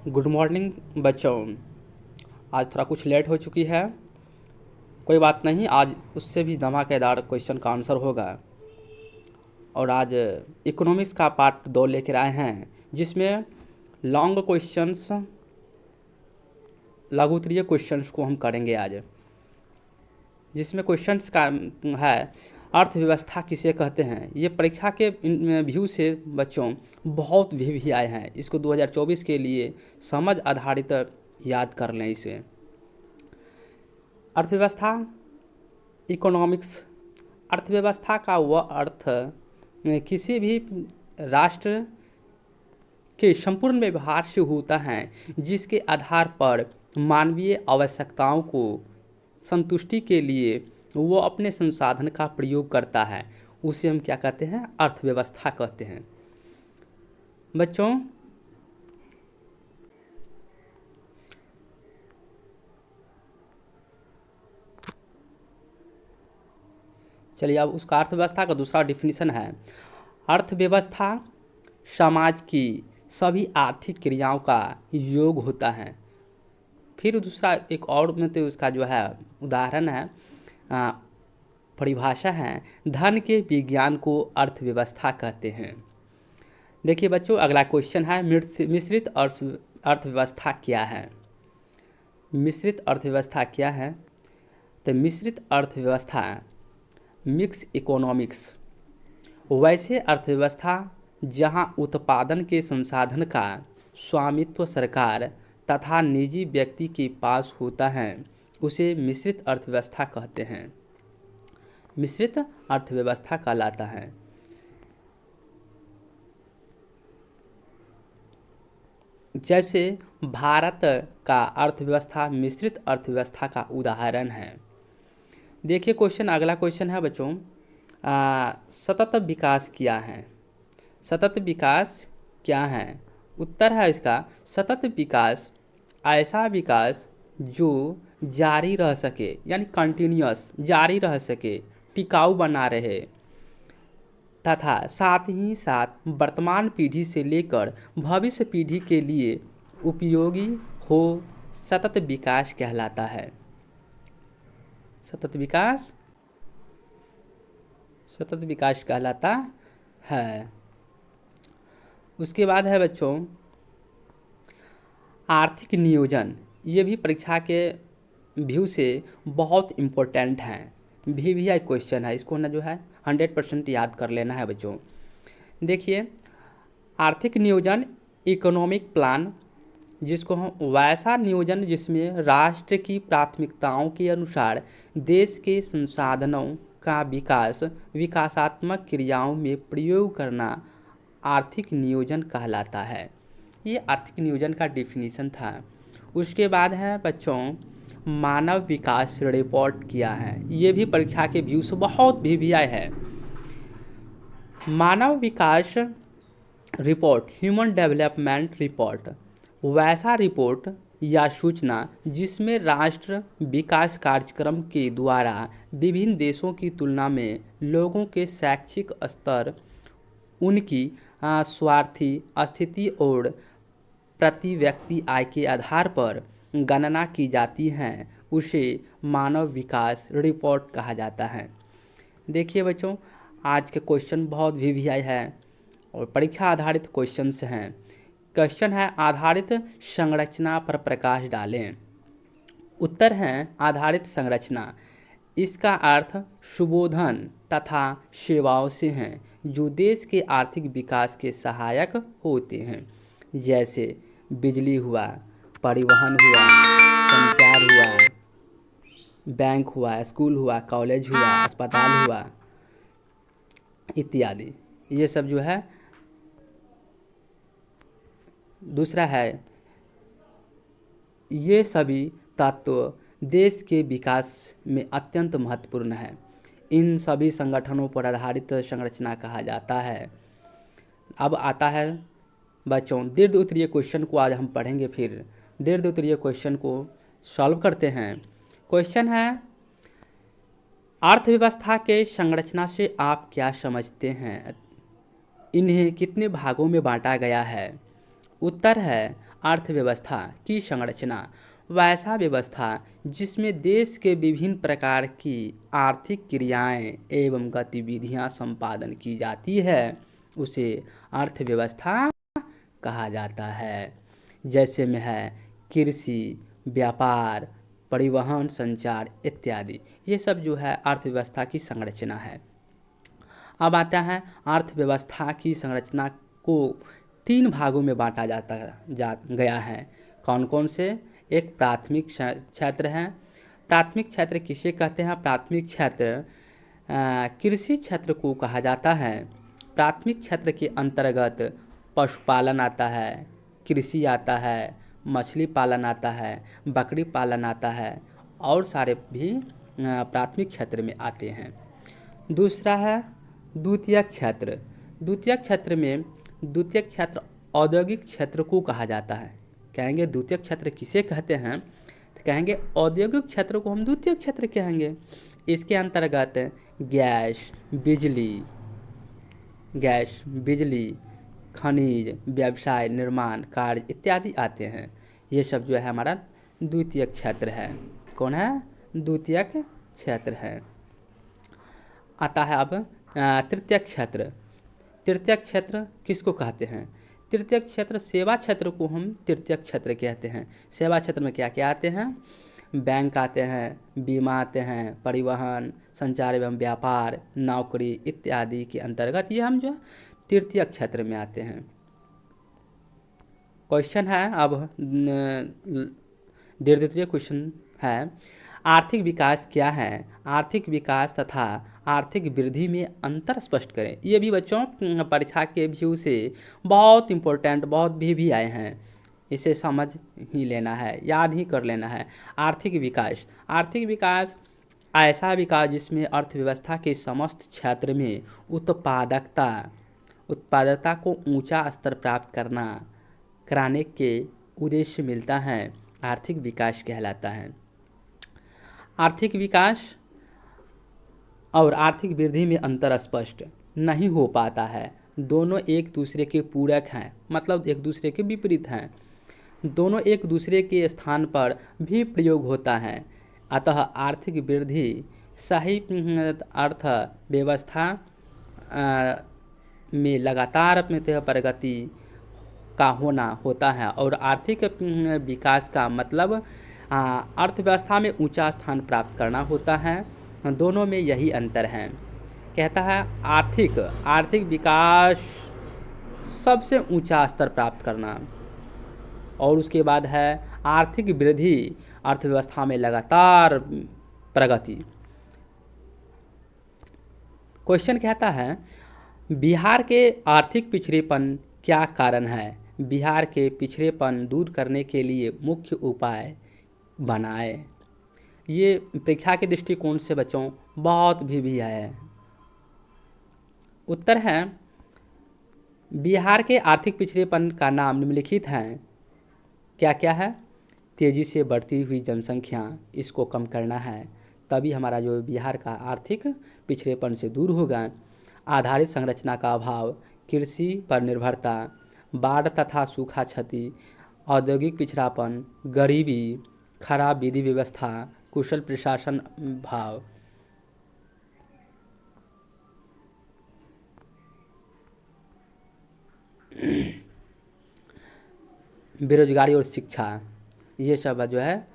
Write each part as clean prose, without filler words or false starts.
Good morning बच्चों। आज थोड़ा कुछ लेट हो चुकी है, कोई बात नहीं। आज उससे भी धमाकेदार क्वेश्चन का आंसर होगा। और आज इकोनॉमिक्स का पार्ट 2 लेकर आए हैं, जिसमें लॉन्ग क्वेश्चंस, लघु उत्तरीय क्वेश्चंस को हम करेंगे आज। जिसमें क्वेश्चंस का है अर्थव्यवस्था किसे कहते हैं। ये परीक्षा के व्यू से बच्चों बहुत भी आए हैं। इसको 2024 के लिए समझ आधारित याद कर लें इसे। अर्थव्यवस्था, इकोनॉमिक्स। अर्थव्यवस्था का वह अर्थ किसी भी राष्ट्र के संपूर्ण व्यवहार से होता है जिसके आधार पर मानवीय आवश्यकताओं को संतुष्टि के लिए वो अपने संसाधन का प्रयोग करता है। उसे हम क्या कहते हैं? अर्थव्यवस्था कहते हैं। बच्चों, चलिए अब उसका अर्थव्यवस्था का दूसरा डिफिनीशन है। अर्थव्यवस्था समाज की सभी आर्थिक क्रियाओं का योग होता है। फिर दूसरा एक और में तो उसका जो है उदाहरण है, परिभाषा है, धन के विज्ञान को अर्थव्यवस्था कहते हैं। देखिए बच्चों, अगला क्वेश्चन है मिश्रित अर्थव्यवस्था क्या है। मिश्रित अर्थव्यवस्था क्या है? तो मिश्रित अर्थव्यवस्था, मिक्स इकोनॉमिक्स, वैसे अर्थव्यवस्था जहां उत्पादन के संसाधन का स्वामित्व सरकार तथा निजी व्यक्ति के पास होता है उसे मिश्रित अर्थव्यवस्था कहते हैं। मिश्रित अर्थव्यवस्था कहलाता है। जैसे भारत का अर्थव्यवस्था मिश्रित अर्थव्यवस्था का उदाहरण है। देखिए क्वेश्चन, अगला क्वेश्चन है बच्चों, सतत विकास क्या है। सतत विकास क्या है? उत्तर है इसका, सतत विकास ऐसा विकास जो जारी रह सके, यानी कंटिन्यूअस जारी रह सके, टिकाऊ बना रहे तथा साथ ही साथ वर्तमान पीढ़ी से लेकर भविष्य पीढ़ी के लिए उपयोगी हो, सतत विकास कहलाता है। सतत विकास, सतत विकास कहलाता है। उसके बाद है बच्चों आर्थिक नियोजन। ये भी परीक्षा के व्यू से बहुत इम्पोर्टेंट है, VVI क्वेश्चन है। इसको ना जो है 100% याद कर लेना है बच्चों। देखिए, आर्थिक नियोजन, इकोनॉमिक प्लान, जिसको हम वैसा नियोजन जिसमें राष्ट्र की प्राथमिकताओं के अनुसार देश के संसाधनों का विकास विकासात्मक क्रियाओं में प्रयोग करना आर्थिक नियोजन कहलाता है। ये आर्थिक नियोजन का डिफिनीशन था। उसके बाद है बच्चों मानव विकास रिपोर्ट क्या है। ये भी परीक्षा के व्यू से बहुत VVI है। मानव विकास रिपोर्ट, ह्यूमन डेवलपमेंट रिपोर्ट, वैसा रिपोर्ट या सूचना जिसमें राष्ट्र विकास कार्यक्रम के द्वारा विभिन्न देशों की तुलना में लोगों के शैक्षिक स्तर, उनकी स्वार्थी स्थिति और प्रति व्यक्ति आय के आधार पर गणना की जाती है, उसे मानव विकास रिपोर्ट कहा जाता है। देखिए बच्चों, आज के क्वेश्चन बहुत VVI है और परीक्षा आधारित क्वेश्चंस हैं। क्वेश्चन है आधारित संरचना पर प्रकाश डालें। उत्तर है आधारित संरचना। इसका अर्थ सुबोधन तथा सेवाओं से हैं जो देश के आर्थिक विकास के सहायक होते हैं, जैसे बिजली हुआ, परिवहन हुआ, संचार हुआ, बैंक हुआ, स्कूल हुआ, कॉलेज हुआ, अस्पताल हुआ इत्यादि। ये सब जो है। दूसरा है, ये सभी तत्व देश के विकास में अत्यंत महत्वपूर्ण है। इन सभी संगठनों पर आधारित संरचना कहा जाता है। अब आता है बच्चों दीर्घ उत्तरीय क्वेश्चन को आज हम पढ़ेंगे। फिर दीर्घ उत्तरीय क्वेश्चन को सॉल्व करते हैं। क्वेश्चन है अर्थव्यवस्था के संरचना से आप क्या समझते हैं? इन्हें कितने भागों में बांटा गया है? उत्तर है अर्थव्यवस्था की संरचना वैसा व्यवस्था जिसमें देश के विभिन्न प्रकार की आर्थिक क्रियाएं एवं गतिविधियां संपादन की जाती है उसे अर्थव्यवस्था कहा जाता है। जैसे में है कृषि, व्यापार, परिवहन, संचार इत्यादि, ये सब जो है अर्थव्यवस्था की संरचना है। अब आता है अर्थव्यवस्था की संरचना को 3 भागों में बांटा गया है। कौन कौन से? एक प्राथमिक क्षेत्र है। प्राथमिक क्षेत्र किसे कहते हैं? प्राथमिक क्षेत्र कृषि क्षेत्र को कहा जाता है। प्राथमिक क्षेत्र के अंतर्गत पशुपालन आता है, कृषि आता है, मछली पालन आता है, बकरी पालन आता है और सारे भी प्राथमिक क्षेत्र में आते हैं। दूसरा है द्वितीयक क्षेत्र। द्वितीयक क्षेत्र औद्योगिक क्षेत्र को कहा जाता है। कहेंगे द्वितीयक क्षेत्र किसे कहते हैं? तो कहेंगे औद्योगिक क्षेत्र को हम द्वितीयक क्षेत्र कहेंगे। इसके अंतर्गत गैस, बिजली, खनिज, व्यवसाय, निर्माण कार्य इत्यादि आते हैं। ये सब जो है हमारा द्वितीयक क्षेत्र है। कौन है? द्वितीयक क्षेत्र है। आता है अब तृतीयक क्षेत्र। तृतीयक क्षेत्र किसको कहते हैं? तृतीयक क्षेत्र सेवा क्षेत्र को हम तृतीयक क्षेत्र कहते हैं। सेवा क्षेत्र में क्या क्या आते हैं? बैंक आते हैं, बीमा आते हैं, परिवहन, संचार एवं व्यापार, नौकरी इत्यादि के अंतर्गत ये हम जो तृतीयक क्षेत्र में आते हैं। क्वेश्चन है अब द्वितीय क्वेश्चन है, आर्थिक विकास क्या है? आर्थिक विकास तथा आर्थिक वृद्धि में अंतर स्पष्ट करें। ये भी बच्चों परीक्षा के व्यू से बहुत इम्पोर्टेंट, बहुत भी आए हैं। इसे समझ ही लेना है, याद ही कर लेना है। आर्थिक विकास ऐसा विकास जिसमें अर्थव्यवस्था के समस्त क्षेत्र में उत्पादकता को ऊंचा स्तर प्राप्त कराने के उद्देश्य मिलता है, आर्थिक विकास कहलाता है। आर्थिक विकास और आर्थिक वृद्धि में अंतर स्पष्ट नहीं हो पाता है। दोनों एक दूसरे के पूरक हैं, मतलब एक दूसरे के विपरीत हैं। दोनों एक दूसरे के स्थान पर भी प्रयोग होता है। अतः आर्थिक वृद्धि सही अर्थव्यवस्था में लगातार प्रगति का होना होता है और आर्थिक विकास का मतलब अर्थव्यवस्था में ऊंचा स्थान प्राप्त करना होता है। दोनों में यही अंतर है। कहता है आर्थिक विकास सबसे ऊंचा स्तर प्राप्त करना, और उसके बाद है आर्थिक वृद्धि, अर्थव्यवस्था में लगातार प्रगति। क्वेश्चन कहता है बिहार के आर्थिक पिछड़ेपन क्या कारण है? बिहार के पिछड़ेपन दूर करने के लिए मुख्य उपाय बनाए। ये परीक्षा के दृष्टिकोण से बच्चों बहुत भी है। उत्तर है बिहार के आर्थिक पिछड़ेपन का नाम निम्नलिखित हैं। क्या क्या है? तेज़ी से बढ़ती हुई जनसंख्या, इसको कम करना है, तभी हमारा जो बिहार का आर्थिक पिछड़ेपन से दूर होगा। आधारित संरचना का अभाव, कृषि पर निर्भरता, बाढ़ तथा सूखा क्षति, औद्योगिक पिछड़ापन, गरीबी, खराब विधि व्यवस्था, कुशल प्रशासन भाव। बेरोजगारी और शिक्षा, ये सब जो है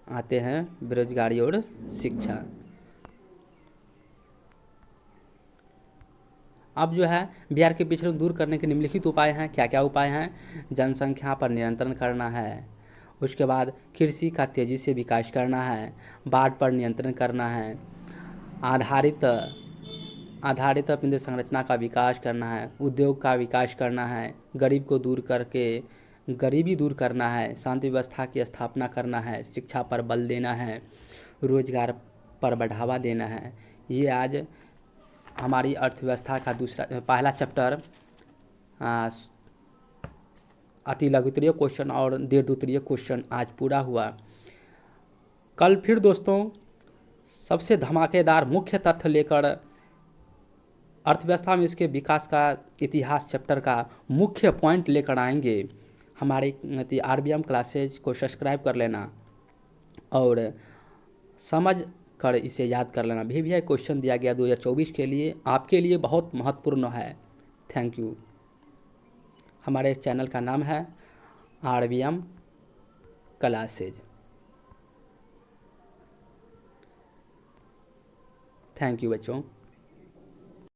आते हैं, बेरोजगारी और शिक्षा। अब जो है बिहार के पिछड़ेपन दूर करने के निम्नलिखित उपाय हैं। क्या क्या उपाय हैं? जनसंख्या पर नियंत्रण करना है, उसके बाद कृषि का तेज़ी से विकास करना है, बाढ़ पर नियंत्रण करना है, आधारित अपनी संरचना का विकास करना है, उद्योग का विकास करना है, गरीबी दूर करना है, शांति व्यवस्था की स्थापना करना है, शिक्षा पर बल देना है, रोजगार पर बढ़ावा देना है। ये आज हमारी अर्थव्यवस्था का पहला चैप्टर अति लघुत्तरीय क्वेश्चन और दीर्घोत्तरीय क्वेश्चन आज पूरा हुआ। कल फिर दोस्तों सबसे धमाकेदार मुख्य तथ्य लेकर अर्थव्यवस्था में इसके विकास का इतिहास चैप्टर का मुख्य पॉइंट लेकर आएंगे। हमारे RBM क्लासेज को सब्सक्राइब कर लेना और समझ कर इसे याद कर लेना। VVI क्वेश्चन दिया गया 2024 के लिए, आपके लिए बहुत महत्वपूर्ण है। Thank you. हमारे चैनल का नाम है RBM क्लासेज। थैंक यू बच्चों।